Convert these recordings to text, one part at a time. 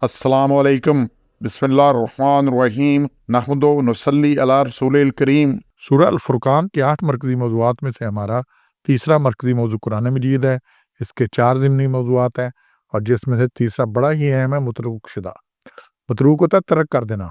अस्सलामु अलैकुम बिस्मिल्लाहिर्रहमानिर्रहीम नहमदु नसल्ली अला रसूलिल करीम। सूरह अल फुरकान के 8 मरकज़ी मौज़ूआत में से हमारा तीसरा मरकज़ी मौज़ू कुरान मजीद है। इसके 4 ज़िमनी मौज़ूआत हैं और जिसमें से तीसरा बड़ा ही अहम है मतरूक शुदा। मतरूक होता है तर्क कर देना।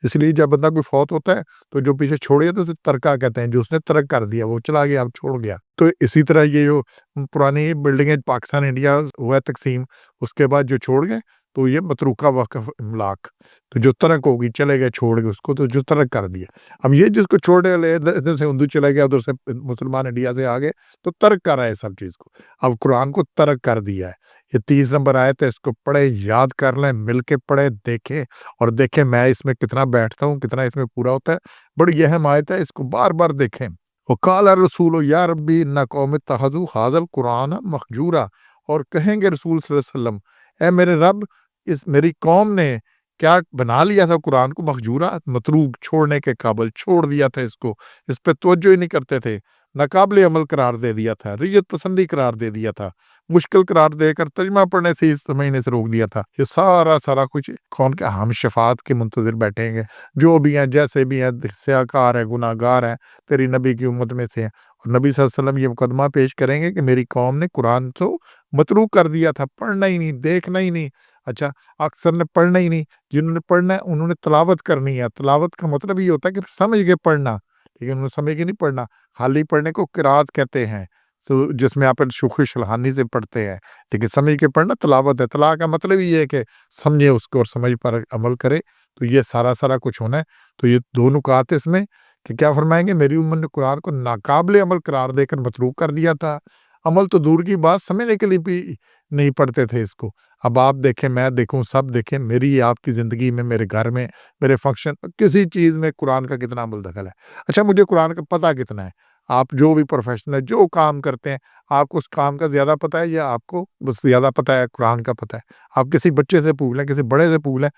इसलिए जब बंदा कोई फौत होता है तो जो पीछे छोड़ गया तो उसे तरका कहते हैं, जो उसने तर्क कर दिया, वो चला गया, अब छोड़ गया। तो इसी तरह ये जो पुरानी बिल्डिंगें पाकिस्तान इंडिया हुआ तकसीम, उसके बाद जो छोड़ गए तो ये मतरूका वक़्फ़ इमलाक। तो जो तर्क होगी, चले गए छोड़ के उसको, तो जो तर्क कर दिया। अब ये जिसको छोड़ ले इधर इधर से हिंदू चले गया, उधर से मुसलमान इंडिया से आ गए, तो तर्क कर रहा है सब चीज़ को। अब कुरान को तर्क कर दिया है। ये 30 नंबर आयत है, इसको पढ़े, याद कर लें, मिल के पढ़े, देखें और देखें मैं इसमें कितना बैठता हूँ, कितना इसमें पूरा होता है। बड़ी अहम आयत है, इसको बार-बार देखें। वक़ाल रसूल या रब्बी इन्ना कौम इत्तख़ज़ू हाज़ल कुरान महजूरा। और कहेंगे रसूल सल्लल्लाहु अलैहि वसल्लम, ऐ मेरे रब, इस मेरी कौम ने क्या बना लिया था कुरान को महजूरा, मतरूक, छोड़ने के काबिल, छोड़ दिया था इसको, इस पे तवज्जो ही नहीं करते थे, नाकाबिले अमल करार दे दिया था, रियत पसंदी करार दे दिया था, मुश्किल करार देकर तर्जुमा पढ़ने से, समझने से रोक दिया था। ये सारा कुछ कौन के हम शफात के मुंतज़िर बैठेंगे, जो भी हैं, जैसे भी हैं, स्याकार है, गुनाहगार है, तेरी नबी की उम्मत में से हैं। और नबी सल्लल्लाहु अलैहि वसल्लम ये मुकदमा पेश करेंगे कि मेरी कौम ने कुरान तो मतरूक कर दिया था, पढ़ना ही नहीं, देखना ही नहीं। अच्छा, अक्सर ने पढ़ना ही नहीं, जिन्होंने पढ़ना है उन्होंने तिलावत करनी है। तिलावत का मतलब ये होता है कि समझ के पढ़ना, लेकिन उन्होंने समझ के नहीं पढ़ना। खाली पढ़ने को किरात कहते हैं, तो जिसमें आप खुशलहानी से पढ़ते हैं, लेकिन समझ के पढ़ना तिलावत है। तिला का मतलब ये है कि समझे उसको और समझ पर अमल करे। तो ये सारा कुछ होना है। तो ये 2 नुकात इसमें कि क्या फरमाएंगे, मेरी उम्मत ने कुरान को नाकाबिले अमल करार देकर मतरूक कर दिया था। अमल तो दूर की बात, समझने के लिए भी नहीं पढ़ते थे इसको। अब आप देखें, मैं देखूं, सब देखें, मेरी आपकी ज़िंदगी में, मेरे घर में, मेरे फंक्शन, किसी चीज़ में कुरान का कितना अमल दखल है। अच्छा, मुझे कुरान का पता कितना है? आप जो भी प्रोफेशनल है, जो काम करते हैं, आपको उस काम का ज़्यादा पता है या आपको बस ज़्यादा पता है कुरान का पता है? आप किसी बच्चे से पूछ लें, किसी बड़े से पूछ लें,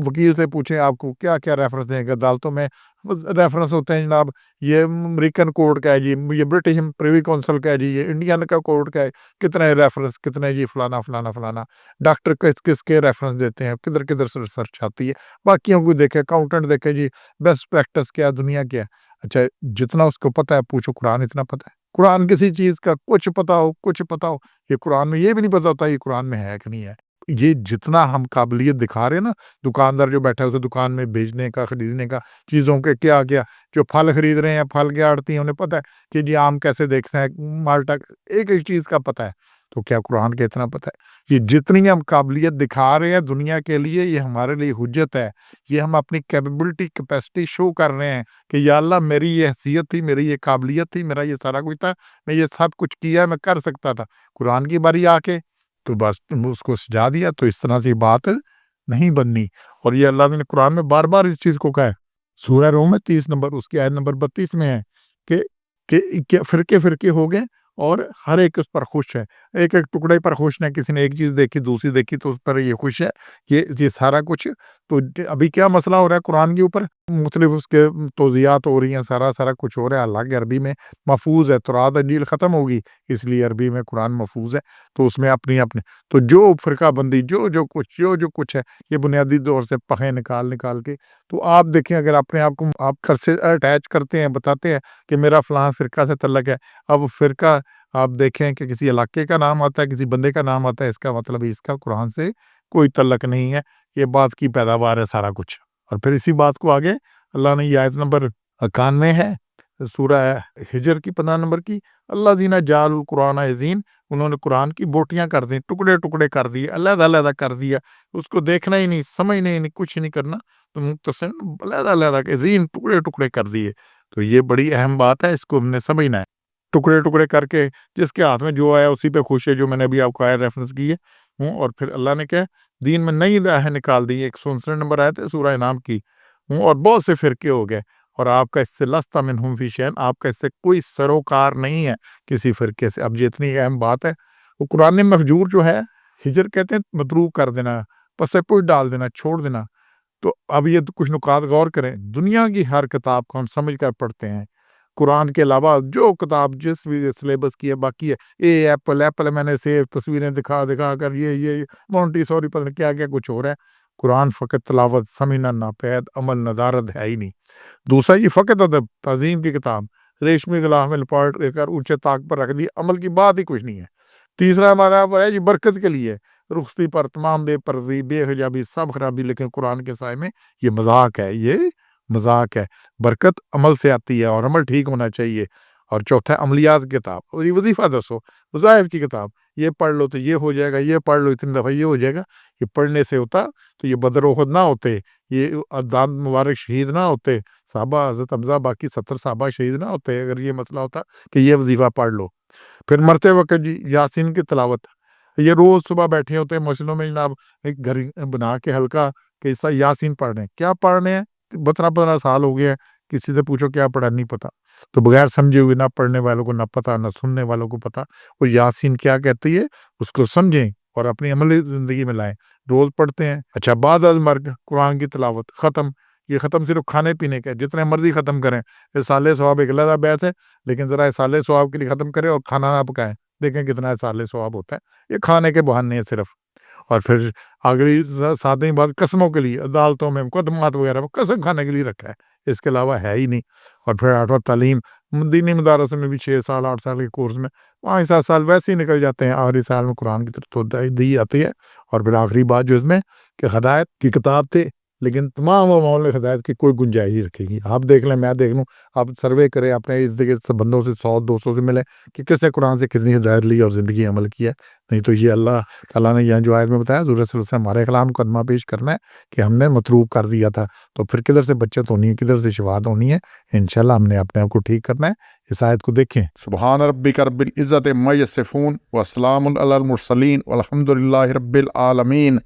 वकील से पूछें, आपको क्या-क्या रेफ़रेंस देंगे अदालतों में। रेफ़रेंस होते हैं जनाब, ये अमेरिकन कोर्ट का है जी, ये ब्रिटिश प्रिवी काउंसिल का है जी, ये इंडियन का कोर्ट का है, कितने रेफ़रेंस, कितने जी फलाना। डॉक्टर किसके रेफ़रेंस देते हैं, किधर-किधर से रिसर्च आती है। बाकियों को देखें, अकाउंटेंट देखें जी, बेस्ट प्रैक्टिस क्या है, दुनिया क्या है। अच्छा, जितना उसको पता है पूछो, कुरान इतना पता है? कुरान किसी चीज़ का कुछ पता हो, ये कुरान में ये भी नहीं पता होता ये कुरान में है कि नहीं है। ये जितना हम काबिलियत दिखा रहे हैं ना, दुकानदार जो बैठा है उसे दुकान में बेचने का, खरीदने का, चीज़ों के क्या-क्या, जो फल खरीद रहे हैं, फल के आड़ती हैं, उन्हें पता है कि जी आम कैसे देखना है, माल्टा, एक-एक चीज़ का पता है। तो क्या कुरान का इतना पता है? ये जितनी हम काबिलियत दिखा रहे हैं दुनिया के लिए, ये हमारे लिए हुज्जत है। ये हम अपनी कैपेबिलिटी, कैपेसिटी शो कर रहे हैं कि या अल्लाह, मेरी ये हैसियत थी, मेरी ये काबिलियत थी, मेरा ये सारा कुछ था, मैं ये सब कुछ किया, मैं कर सकता था। कुरान की बारी आके तो बस उसको सजा दिया। तो इस तरह से बात नहीं बननी। और ये अल्लाह ने कुरान में बार-बार इस चीज़ को कहा है। सूरह रूम में 30 नंबर, उसकी आयत नंबर 32 में है कि फ़िरके हो गए और हर एक उस पर खुश है। एक-एक टुकड़े पर खुश हैं, किसी ने एक चीज़ देखी, दूसरी देखी तो उस पर ये खुश है। ये सारा कुछ तो अभी क्या मसला हो रहा है कुरान के ऊपर? मुख्तलिफ उसके तौज़ीआत हो रही हैं, सारा कुछ हो रहा है। हालाँकि अरबी में महफ़ूज़ है, तौरात इंजील ख़त्म होगी, इसलिए अरबी में कुरान महफ़ूज़ है। तो उसमें अपनी-अपनी तो जो फ़िरकाबंदी, जो कुछ है, ये बुनियादी तौर से पखें निकाल के, तो आप देखें, अगर अपने आप को आप घर से अटैच करते हैं, बताते हैं कि मेरा फ़लाँ फ़िरका से तल्लुक़ है। अब फ़िरका आप देखें कि किसी इलाके का नाम आता है, किसी बंदे का नाम आता है, इसका मतलब इसका कुरान से कोई तल्लुक़ नहीं है। ये बात की पैदावार है सारा कुछ। और फिर इसी बात को आगे अल्लाह ने ये आयत नंबर 91 है, सूरह हिजर की 15 नंबर की, अल्लाज़ीना जाअलुल कुरान अज़ीन, उन्होंने कुरान की बोटियाँ कर दी, टुकड़े-टुकड़े कर दिए, अलग-अलग कर दिया, उसको देखना ही नहीं, समझना ही नहीं, कुछ नहीं करना, तो मुख्तसर अलग-अलग अज़ीन, टुकड़े-टुकड़े कर दिए। तो ये बड़ी अहम बात है, इसको हमने समझना है। टुकड़े-टुकड़े करके जिसके हाथ में जो आया उसी पे खुश है, जो मैंने अभी आपको आयत रेफ़रेंस की है। और फिर अल्लाह ने क्या दीन में नई राहें निकाल दी। 159 नंबर आयत है सूरह इनाम की। और बहुत से फ़िरके हो गए और आपका इससे लस्ता मिनहुम फ़ी शैइन, आपका इससे कोई सरोकार नहीं है किसी फ़िरके से। अब ये इतनी अहम बात है। वो कुरान महजूर जो है, हिजर कहते हैं मतरूक कर देना, पस-ए-पुश डाल देना, छोड़ देना। तो अब ये तो कुछ नुकात गौर करें, दुनिया की हर किताब को हम समझ कर पढ़ते हैं। قرآن کے علاوہ جو کتاب جس بھی سلیبس کی ہے باقی ہے، ایپل میں نے سیب تصویریں دکھا کر یہ مونٹی سوری پتہ نہیں کیا کیا کچھ ہو رہا ہے۔ قرآن فقط تلاوت، سمجھنا ناپید، عمل ندارت ہے ہی نہیں۔ دوسرا یہ فقط ادب، تعظیم کی کتاب، ریشمی غلاف میں لپاٹ کر اونچے طاق پر رکھ دی، عمل کی بات ہی کچھ نہیں ہے۔ تیسرا ہمارا ہے یہ برکت کے لیے، رخصتی پر تمام بے پردی، بے حجابی، سب خرابی، لیکن قرآن کے سائے میں یہ مذاق ہے، یہ مذاق ہے۔ برکت عمل سے آتی ہے اور عمل ٹھیک ہونا چاہیے۔ اور چوتھا عملیات کی کتاب، اور یہ وظیفہ دسو، وظائف کی کتاب، یہ پڑھ لو تو یہ ہو جائے گا، یہ پڑھ لو اتنی دفعہ یہ ہو جائے گا۔ یہ پڑھنے سے ہوتا تو یہ بدر و احد نہ ہوتے، یہ عداد مبارک شہید نہ ہوتے، صحابہ حضرت حمزہ باقی 70 صحابہ شہید نہ ہوتے اگر یہ مسئلہ ہوتا کہ یہ وظیفہ پڑھ لو۔ پھر مرتے وقت جی یاسین کی تلاوت، یہ روز صبح بیٹھے ہوتے ہیں مسجدوں میں جناب، ایک گھر بنا کے ہلکا کہ اس طرح یاسین پڑھ رہے ہیں، کیا پڑھ رہے ہیں؟ 15 سال ہو گیا، کسی سے پوچھو کیا پڑھا، نہیں پتا۔ تو بغیر سمجھے ہوئے، نہ پڑھنے والوں کو نہ پتا، نہ سننے والوں کو پتا، وہ یاسین کیا کہتی ہے اس کو سمجھیں اور اپنی عملی زندگی میں لائیں، روز پڑھتے ہیں۔ اچھا، بعد از مرگ قرآن کی تلاوت، ختم۔ یہ ختم صرف کھانے پینے کا ہے، جتنے مرضی ختم کریں، اصالِ ثواب ایک علیحدہ بحث ہے، لیکن ذرا اصالِ ثواب کے لیے ختم کریں اور کھانا نہ پکائیں، دیکھیں کتنا اصالِ ثواب ہوتا ہے۔ یہ کھانے کے بہانے ہیں صرف۔ اور پھر اگلی 7ویں بات قسموں کے لیے، عدالتوں میں مقدمات وغیرہ میں قسم کھانے کے لیے رکھا ہے، اس کے علاوہ ہے ہی نہیں۔ اور پھر 8واں تعلیم، دینی مدارس میں بھی 6 سال 8 سال کے کورس میں 5-7 سال ویسے ہی نکل جاتے ہیں، آخری سال میں قرآن کی طرف دی آتی ہے۔ اور پھر آخری بات جو اس میں کہ ہدایت کی کتاب تھے، لیکن تمام معاملے ہدایت کی کوئی گنجائش نہیں رکھے گی۔ آپ دیکھ لیں، میں دیکھ لوں، آپ سروے کریں اپنے ارد گرد بندوں سے، 100-200 سے ملیں کہ کس نے قرآن سے کتنی ہدایت لی اور زندگی عمل کیا ہے۔ نہیں تو یہ اللہ تعالیٰ نے یہاں جو آیت میں بتایا، حضور صلی اللہ علیہ وسلم ہمارے خلاف مقدمہ پیش کرنا ہے کہ ہم نے متروک کر دیا تھا، تو پھر کدھر سے بچت ہونی ہے، کدھر سے شفاعت ہونی ہے؟ انشاءاللہ ہم نے اپنے آپ کو ٹھیک کرنا ہے۔ اس آیت کو دیکھیں۔ سبحان ربک رب العزت عما یصفون وسلام علی المرسلین والحمد للہ رب العالمین۔